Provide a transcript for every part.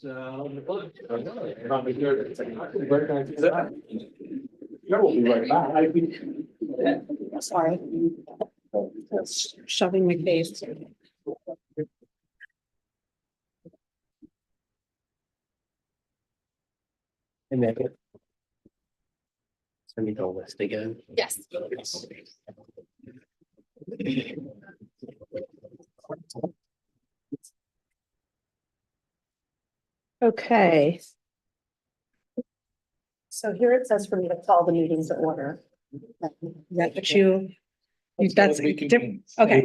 We'll be right back. Sorry. Shoving my face. And then send me the list again. Yes. Okay. So here it says for me to call the meetings to order. Is that what that's different? Okay.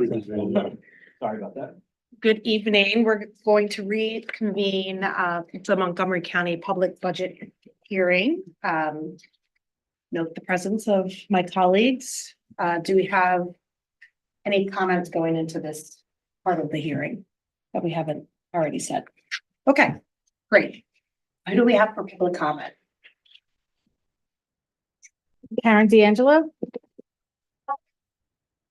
Sorry about that. Good evening. We're going to reconvene the Montgomery County Public Budget Hearing. Note the presence of my colleagues. Do we have any comments going into this part of the hearing that we haven't already said? Okay, great. Who do we have for public comment? Karen D'Angelo.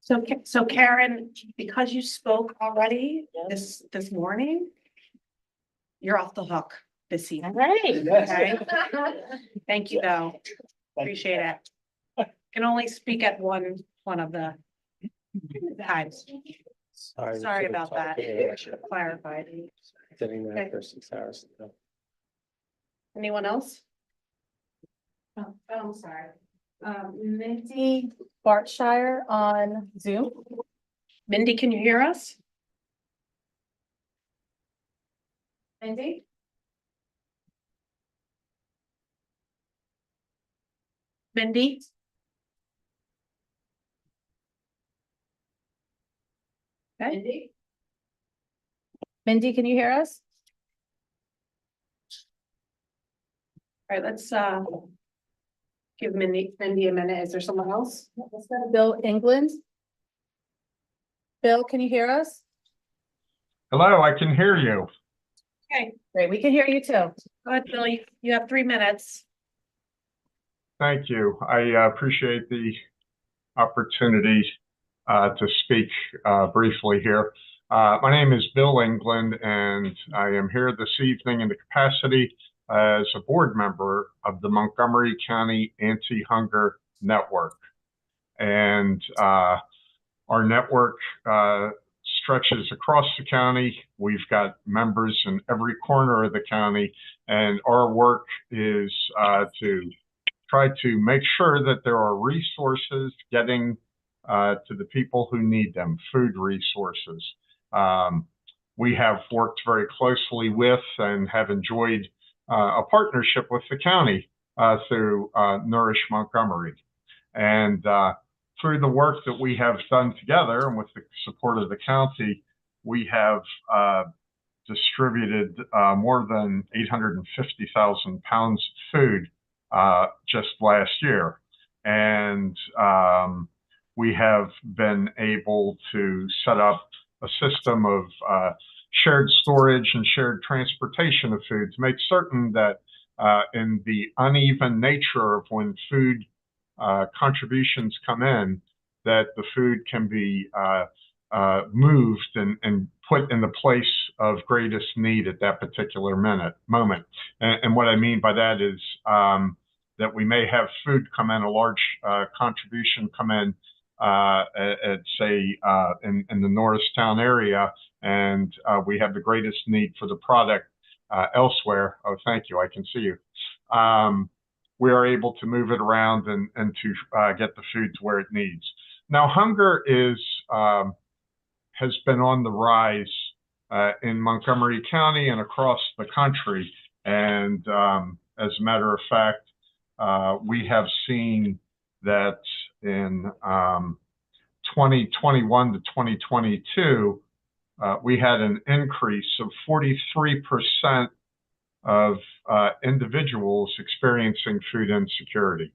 So Karen, because you spoke already this morning, you're off the hook this All evening. right. Okay. Thank you, though. Appreciate it. Can only speak at one of the times. Sorry about that. I should have clarified. Sitting there for 6 hours. Anyone else? Oh, I'm sorry. Mindy Bartshire on Zoom. Mindy, can you hear us? Mindy? Mindy? Okay. Mindy? Mindy, can you hear us? All right, let's give Mindy a minute. Is there someone else? Let's go to Bill England. Bill, can you hear us? Hello, I can hear you. Okay, Great, we can hear you too. go ahead, Bill. You have 3 minutes. Thank you. I appreciate the opportunity to speak briefly here. My name is Bill England, and I am here this evening in the capacity as a board member of the Montgomery County Anti-Hunger Network. And our network stretches across the county. We've got members in every corner of the county, and our work is to try to make sure that there are resources getting to the people who need them, food resources. We have worked very closely with and have enjoyed a partnership with the county through Nourish Montgomery. And through the work that we have done together and with the support of the county, we have distributed more than 850,000 pounds of food just last year. And we have been able to set up a system of shared storage and shared transportation of food to make certain that in the uneven nature of when food contributions come in, that the food can be moved and put in the place of greatest need at that particular moment. And what I mean by that is that we may have food come in, a large contribution come in at say in the Norristown area, and we have the greatest need for the product elsewhere. Oh, thank you, I can see you. We are able to move it around and to get the food to where it needs. Now, hunger has been on the rise in Montgomery County and across the country. And as a matter of fact, we have seen that in 2021 to 2022, we had an increase of 43% of individuals experiencing food insecurity.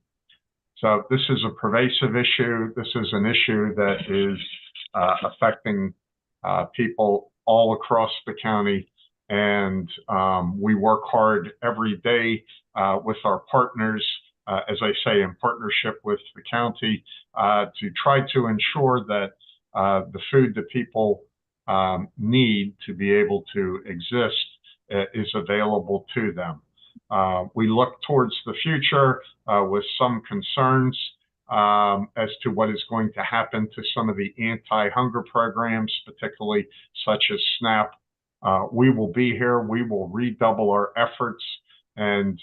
So this is a pervasive issue. This is an issue that is affecting people all across the county. And we work hard every day with our partners, as I say, in partnership with the county, to try to ensure that the food that people need to be able to exist is available to them. We look towards the future with some concerns as to what is going to happen to some of the anti-hunger programs, particularly such as SNAP. We will be here. We will redouble our efforts, and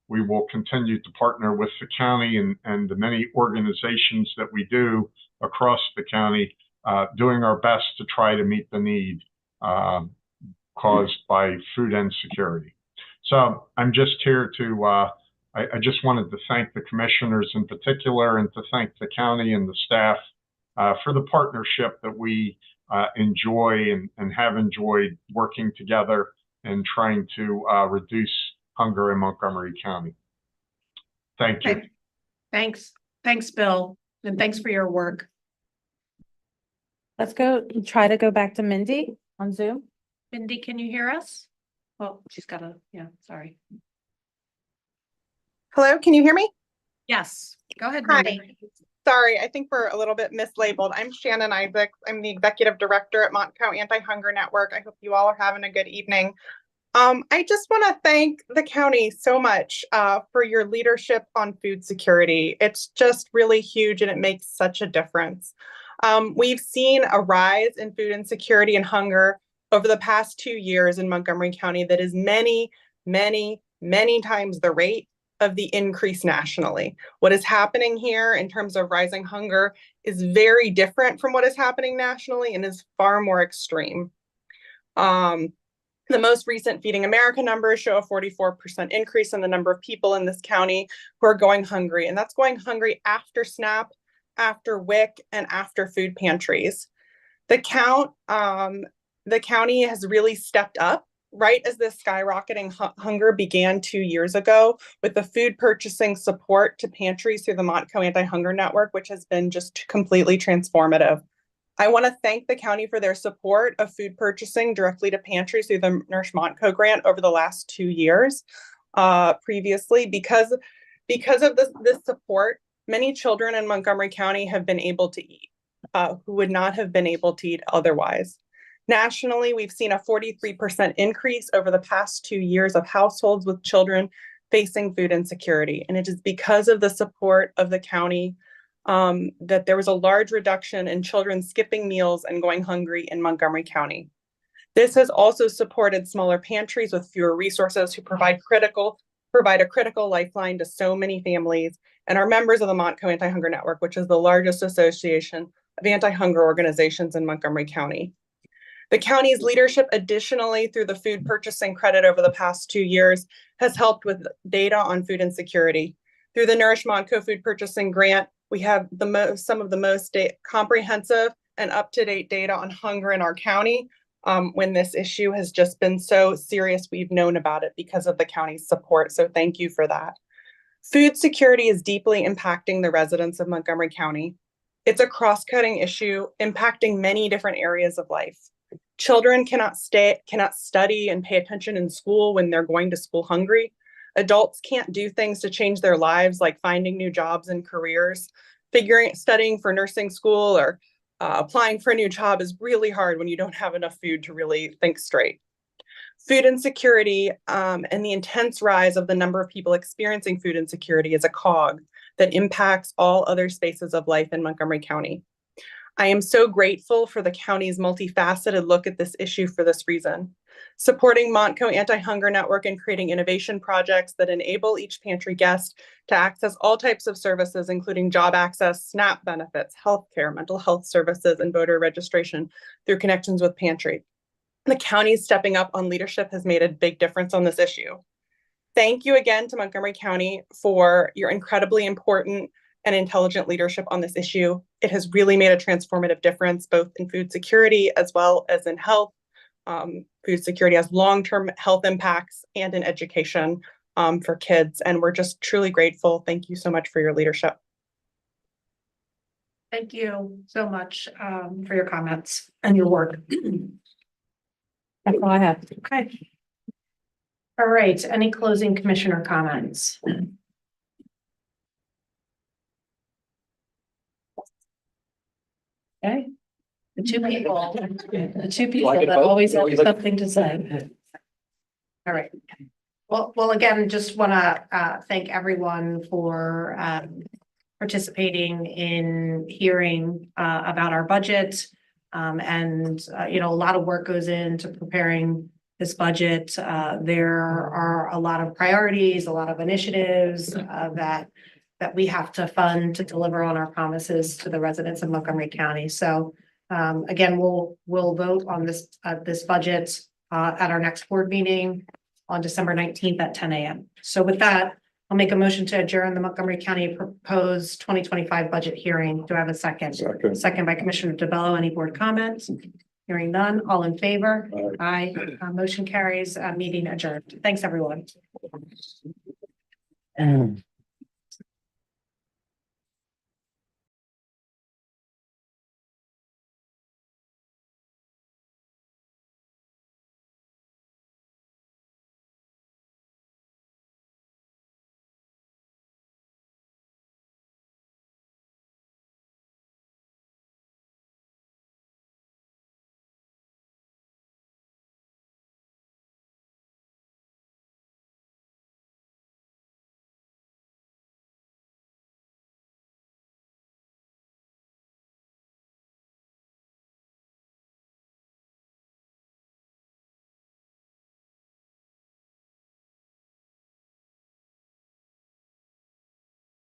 we will continue to partner with the county and the many organizations that we do across the county, doing our best to try to meet the need caused by food insecurity. So I'm just here to, I just wanted to thank the commissioners in particular, and to thank the county and the staff for the partnership that we enjoy and have enjoyed working together and trying to reduce hunger in Montgomery County. Thank you. Okay. Thanks, Bill, and thanks for your work. Let's try to go back to Mindy on Zoom. Mindy, can you hear us? Well, she's got yeah, sorry. Hello, can you hear me? Yes, go ahead, Hi. Mindy. Sorry, I think we're a little bit mislabeled. I'm Shannon Isaacs. I'm the executive director at Montco Anti-Hunger Network. I hope you all are having a good evening. I just want to thank the county so much for your leadership on food security. It's just really huge, and it makes such a difference. We've seen a rise in food insecurity and hunger over the past 2 years in Montgomery County that is many, many, many times the rate of the increase nationally. What is happening here in terms of rising hunger is very different from what is happening nationally and is far more extreme. The most recent Feeding America numbers show a 44% increase in the number of people in this county who are going hungry, and that's going hungry after SNAP, after WIC, and after food pantries. The county has really stepped up right as this skyrocketing hunger began 2 years ago with the food purchasing support to pantries through the Montco Anti-Hunger Network, which has been just completely transformative. I want to thank the county for their support of food purchasing directly to pantries through the Nourish Montco grant over the last 2 years. Previously, because of this support, many children in Montgomery County have been able to eat who would not have been able to eat otherwise. Nationally, we've seen a 43% increase over the past 2 years of households with children facing food insecurity. And it is because of the support of the county that there was a large reduction in children skipping meals and going hungry in Montgomery County. This has also supported smaller pantries with fewer resources who provide a critical lifeline to so many families and are members of the Montco Anti-Hunger Network, which is the largest association of anti-hunger organizations in Montgomery County. The county's leadership, additionally, through the food purchasing credit over the past 2 years, has helped with data on food insecurity. Through the Nourish Montco Food Purchasing Grant, we have some of the most comprehensive and up-to-date data on hunger in our county when this issue has just been so serious. We've known about it because of the county's support, so thank you for that. Food security is deeply impacting the residents of Montgomery County. It's a cross-cutting issue impacting many different areas of life. Children cannot study and pay attention in school when they're going to school hungry. Adults can't do things to change their lives, like finding new jobs and careers. Studying for nursing school or applying for a new job is really hard when you don't have enough food to really think straight. Food insecurity and the intense rise of the number of people experiencing food insecurity is a cog that impacts all other spaces of life in Montgomery County. I am so grateful for the county's multifaceted look at this issue for this reason. Supporting Montco Anti-Hunger Network and creating innovation projects that enable each pantry guest to access all types of services, including job access, SNAP benefits, healthcare, mental health services, and voter registration through connections with pantry. The county's stepping up on leadership has made a big difference on this issue. Thank you again to Montgomery County for your incredibly important and intelligent leadership on this issue. It has really made a transformative difference, both in food security as well as in health. Food security has long-term health impacts and in education for kids, and we're just truly grateful. Thank you so much for your leadership. Thank you so much for your comments and your work. That's all I have. Okay. All right, any closing commissioner comments? Okay. The two people Like it that both? always have Always like- something to say. All right. Well, again, just want to thank everyone for participating in hearing about our budget. You know, a lot of work goes into preparing this budget. There are a lot of priorities, a lot of initiatives that we have to fund to deliver on our promises to the residents of Montgomery County. So again, we'll vote on this budget at our next board meeting on December 19th at 10 a.m. So with that, I'll make a motion to adjourn the Montgomery County proposed 2025 budget hearing. Do I have a second? Second by Commissioner DeBello. Any board comments? Hearing none. All in favor? Aye. Motion carries. Meeting adjourned. Thanks, everyone.